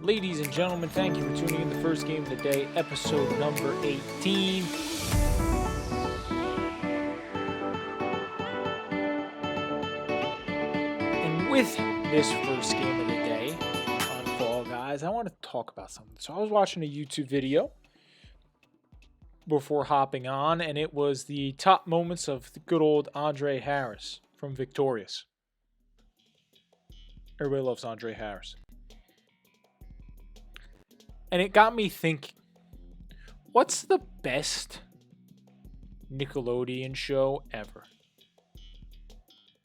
Ladies and gentlemen, thank you for tuning in to the first game of the day, episode number 18. And with this first game of the day on Fall Guys, I want to talk about something. So I was watching a YouTube video before hopping on, and it was the top moments of the good old Andre Harris from Victorious. Everybody loves Andre Harris. And it got me thinking, what's the best Nickelodeon show ever?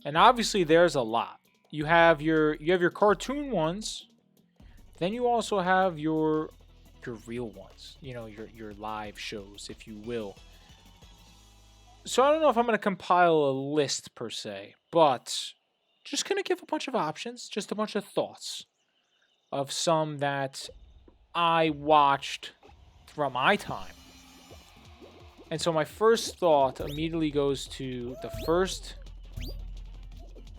And obviously there's a lot. You have your cartoon ones, then you also have your real ones, your live shows, if you will. So I don't know if I'm going to compile a list per se, but just going to give a bunch of options, just a bunch of thoughts of some that I watched throughout my time. And so my first thought immediately goes to the first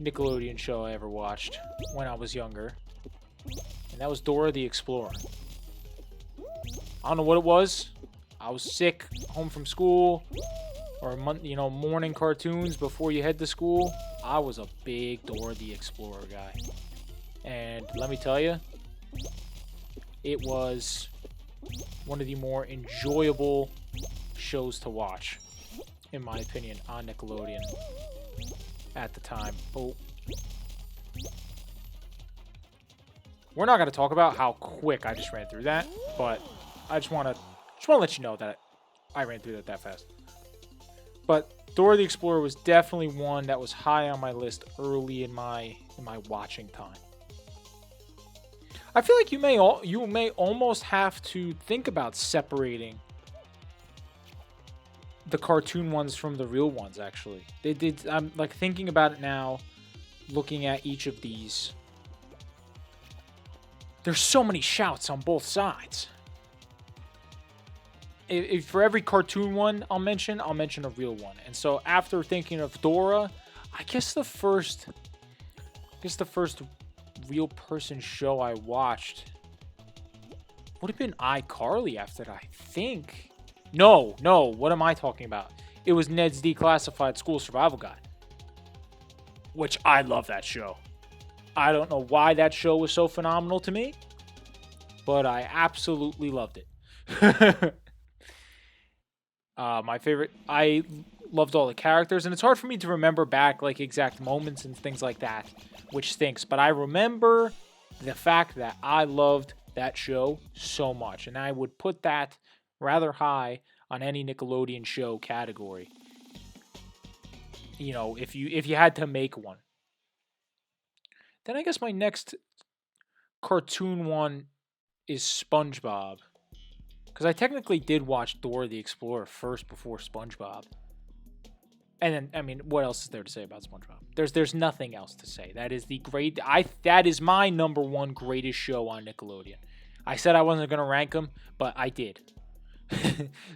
Nickelodeon show I ever watched when I was younger. And that was Dora the Explorer. I don't know what it was. I was sick, home from school, or morning cartoons before you head to school. I was a big Dora the Explorer guy. And let me tell you, it was one of the more enjoyable shows to watch, in my opinion, on Nickelodeon at the time. Oh. We're not going to talk about how quick I just ran through that, but I just want to let you know that I ran through that fast. But Dora the Explorer was definitely one that was high on my list early in my watching time. I feel like you may almost have to think about separating the cartoon ones from the real ones. Actually, I'm like thinking about it now, looking at each of these. There's so many shouts on both sides. If for every cartoon one I'll mention a real one. And so after thinking of Dora, I guess the first real person show I watched would have been iCarly after that, I think. No, what am I talking about? It was Ned's Declassified School Survival Guide, which I love that show. I don't know why that show was so phenomenal to me, but I absolutely loved it. My favorite, I loved all the characters, and it's hard for me to remember back like exact moments and things like that, which stinks, but I remember the fact that I loved that show so much, and I would put that rather high on any Nickelodeon show category. If you had to make one. Then I guess my next cartoon one is SpongeBob. Because I technically did watch Dora the Explorer first before SpongeBob. And then, what else is there to say about SpongeBob? There's nothing else to say. That is my number one greatest show on Nickelodeon. I said I wasn't going to rank them, but I did.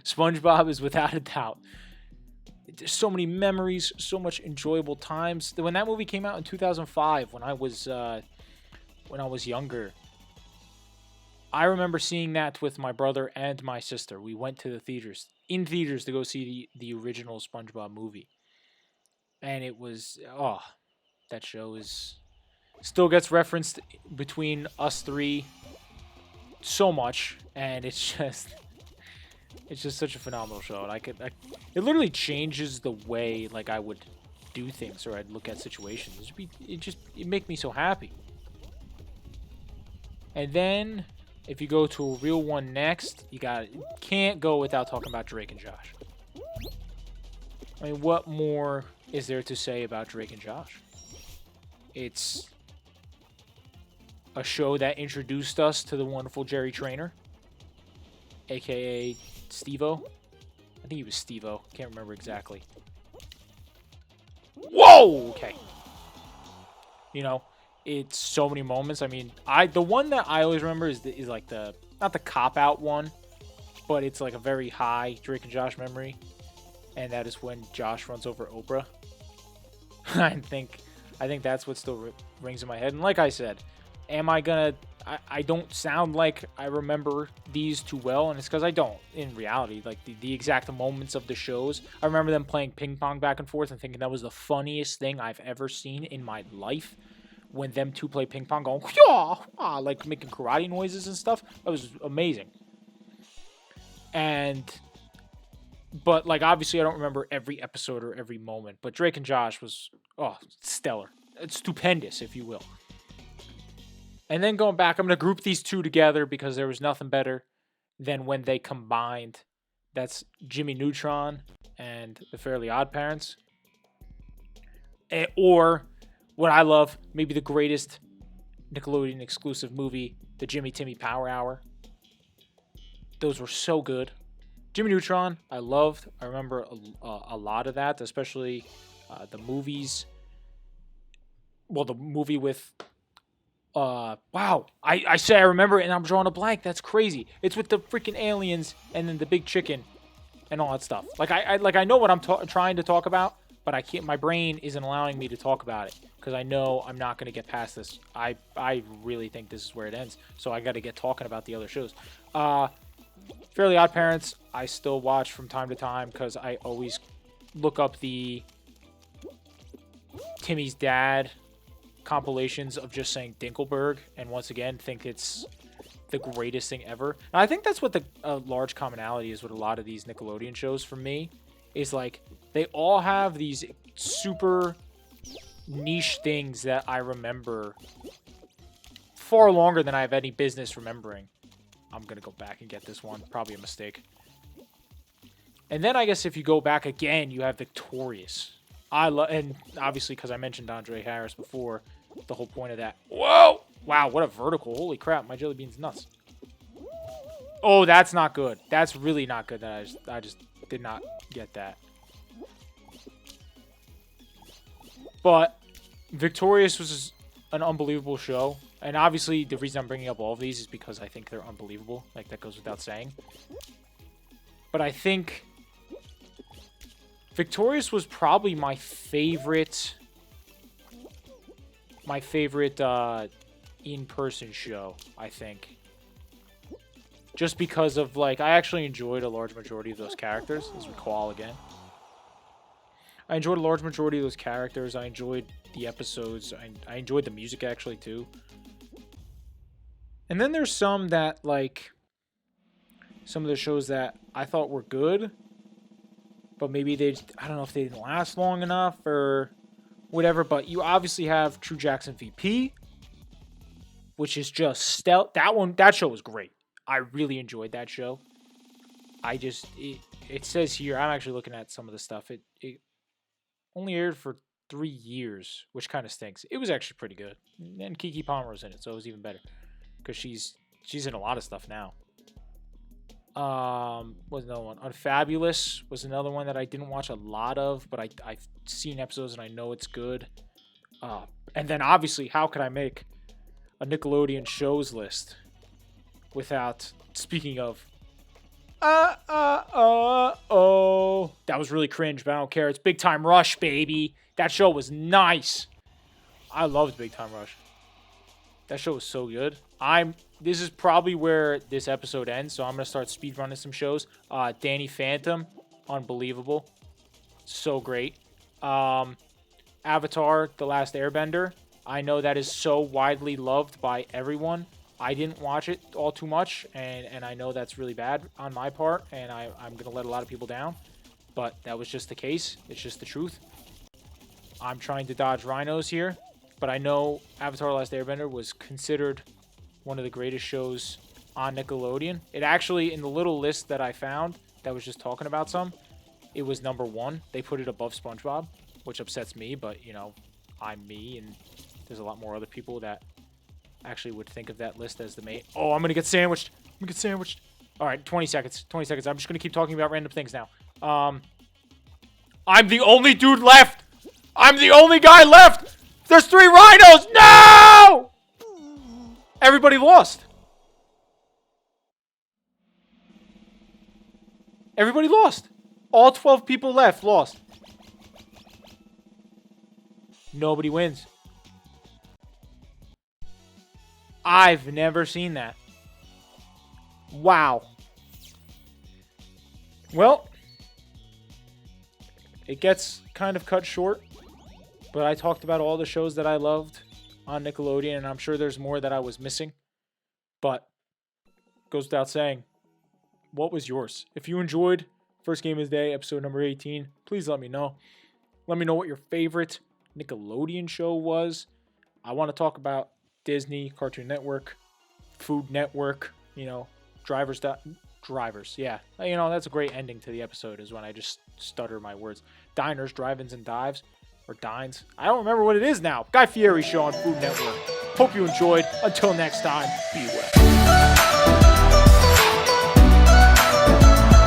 SpongeBob is without a doubt. There's so many memories, so much enjoyable times. When that movie came out in 2005, when I was younger, I remember seeing that with my brother and my sister. We went to the theaters to go see the original SpongeBob movie. And it was, that show still gets referenced between us three so much, and it's just such a phenomenal show. And it literally changes the way like I would do things or I'd look at situations. It make me so happy. And then if you go to a real one next, can't go without talking about Drake and Josh. I mean, what more is there to say about Drake and Josh? It's a show that introduced us to the wonderful Jerry Trainer, aka Steve-O. I think he was Steve-O. Can't remember exactly. Whoa! Okay. It's so many moments. I mean, the one that I always remember is like not the cop-out one, but it's like a very high Drake and Josh memory. And that is when Josh runs over Oprah. I think that's what still rings in my head. And like I said, am I gonna I don't sound like I remember these too well, and it's because I don't. In reality, like the exact moments of the shows, I remember them playing ping pong back and forth and thinking that was the funniest thing I've ever seen in my life. When them two play ping pong, going like making karate noises and stuff, that was amazing. But like obviously I don't remember every episode or every moment. But Drake and Josh was stellar, it's stupendous, if you will. And then going back, I'm going to group these two together because there was nothing better than when they combined. That's Jimmy Neutron and the Fairly Odd Parents. Or what I love, maybe the greatest Nickelodeon exclusive movie, the Jimmy Timmy Power Hour. Those were so good. Jimmy Neutron, I loved. I remember a lot of that, especially the movies. Well, the movie with... wow. I say I remember it and I'm drawing a blank. That's crazy. It's with the freaking aliens and then the big chicken and all that stuff. Like I know what I'm trying to talk about, but I can't. My brain isn't allowing me to talk about it because I know I'm not going to get past this. I really think this is where it ends. So I got to get talking about the other shows. Fairly Odd Parents, I still watch from time to time because I always look up the Timmy's dad compilations of just saying Dinkelberg, and once again think it's the greatest thing ever. And I think that's what the large commonality is with a lot of these Nickelodeon shows for me, is like they all have these super niche things that I remember far longer than I have any business remembering. I'm gonna go back and get this one, probably a mistake. And then I guess if you go back again, you have Victorious. And obviously because I mentioned Andre Harris before, the whole point of that. Whoa! Wow, what a vertical. Holy crap, my jelly bean's nuts. Oh, that's not good. That's really not good. That I just did not get that. But Victorious was an unbelievable show. And obviously the reason I'm bringing up all of these is because I think they're unbelievable. Like, that goes without saying. But I think Victorious was probably my favorite in-person show, I think. Just because of, like, I actually enjoyed a large majority of those characters, as we call again. I enjoyed a large majority of those characters. I enjoyed the episodes. I enjoyed the music, actually, too. And then there's some that, like, some of the shows that I thought were good, but maybe I don't know if they didn't last long enough or whatever. But you obviously have True Jackson VP, which is just stealth. That show was great. I really enjoyed that show. It says here, I'm actually looking at some of the stuff. It only aired for 3 years, which kind of stinks. It was actually pretty good. And Keke Palmer was in it, so it was even better. Because she's in a lot of stuff now. Was another one. Unfabulous was another one that I didn't watch a lot of, but I've seen episodes and I know it's good. And then obviously, how could I make a Nickelodeon shows list without speaking of oh, that was really cringe, but I don't care. It's Big Time Rush, baby. That show was nice. I loved Big Time Rush. That show was so good. This is probably where this episode ends, so I'm gonna start speedrunning some shows. Danny Phantom, unbelievable, so great. Avatar: The Last Airbender. I know that is so widely loved by everyone. I didn't watch it all too much, and I know that's really bad on my part, and I'm gonna let a lot of people down. But that was just the case. It's just the truth. I'm trying to dodge rhinos here, but I know Avatar: The Last Airbender was considered one of the greatest shows on Nickelodeon. It actually, in the little list that I found that was just talking about some, it was #1. They put it above SpongeBob, which upsets me, but, you know, I'm me, and there's a lot more other people that actually would think of that list as the main. Oh, I'm going to get sandwiched. All right, 20 seconds. 20 seconds. I'm just going to keep talking about random things now. I'm the only dude left. I'm the only guy left. There's 3 rhinos. No! Everybody lost. Everybody lost. All 12 people left lost. Nobody wins. I've never seen that. Wow. Well, it gets kind of cut short, but I talked about all the shows that I loved on Nickelodeon, and I'm sure there's more that I was missing. But goes without saying, what was yours? If you enjoyed First Game of the Day, episode number 18, please let me know. Let me know what your favorite Nickelodeon show was. I want to talk about Disney, Cartoon Network, Food Network, Drivers. Yeah. That's a great ending to the episode is when I just stutter my words. Diners, Drive-Ins, and Dives. Or Dines. I don't remember what it is now. Guy Fieri Show on Food Network. Hope you enjoyed. Until next time, be well.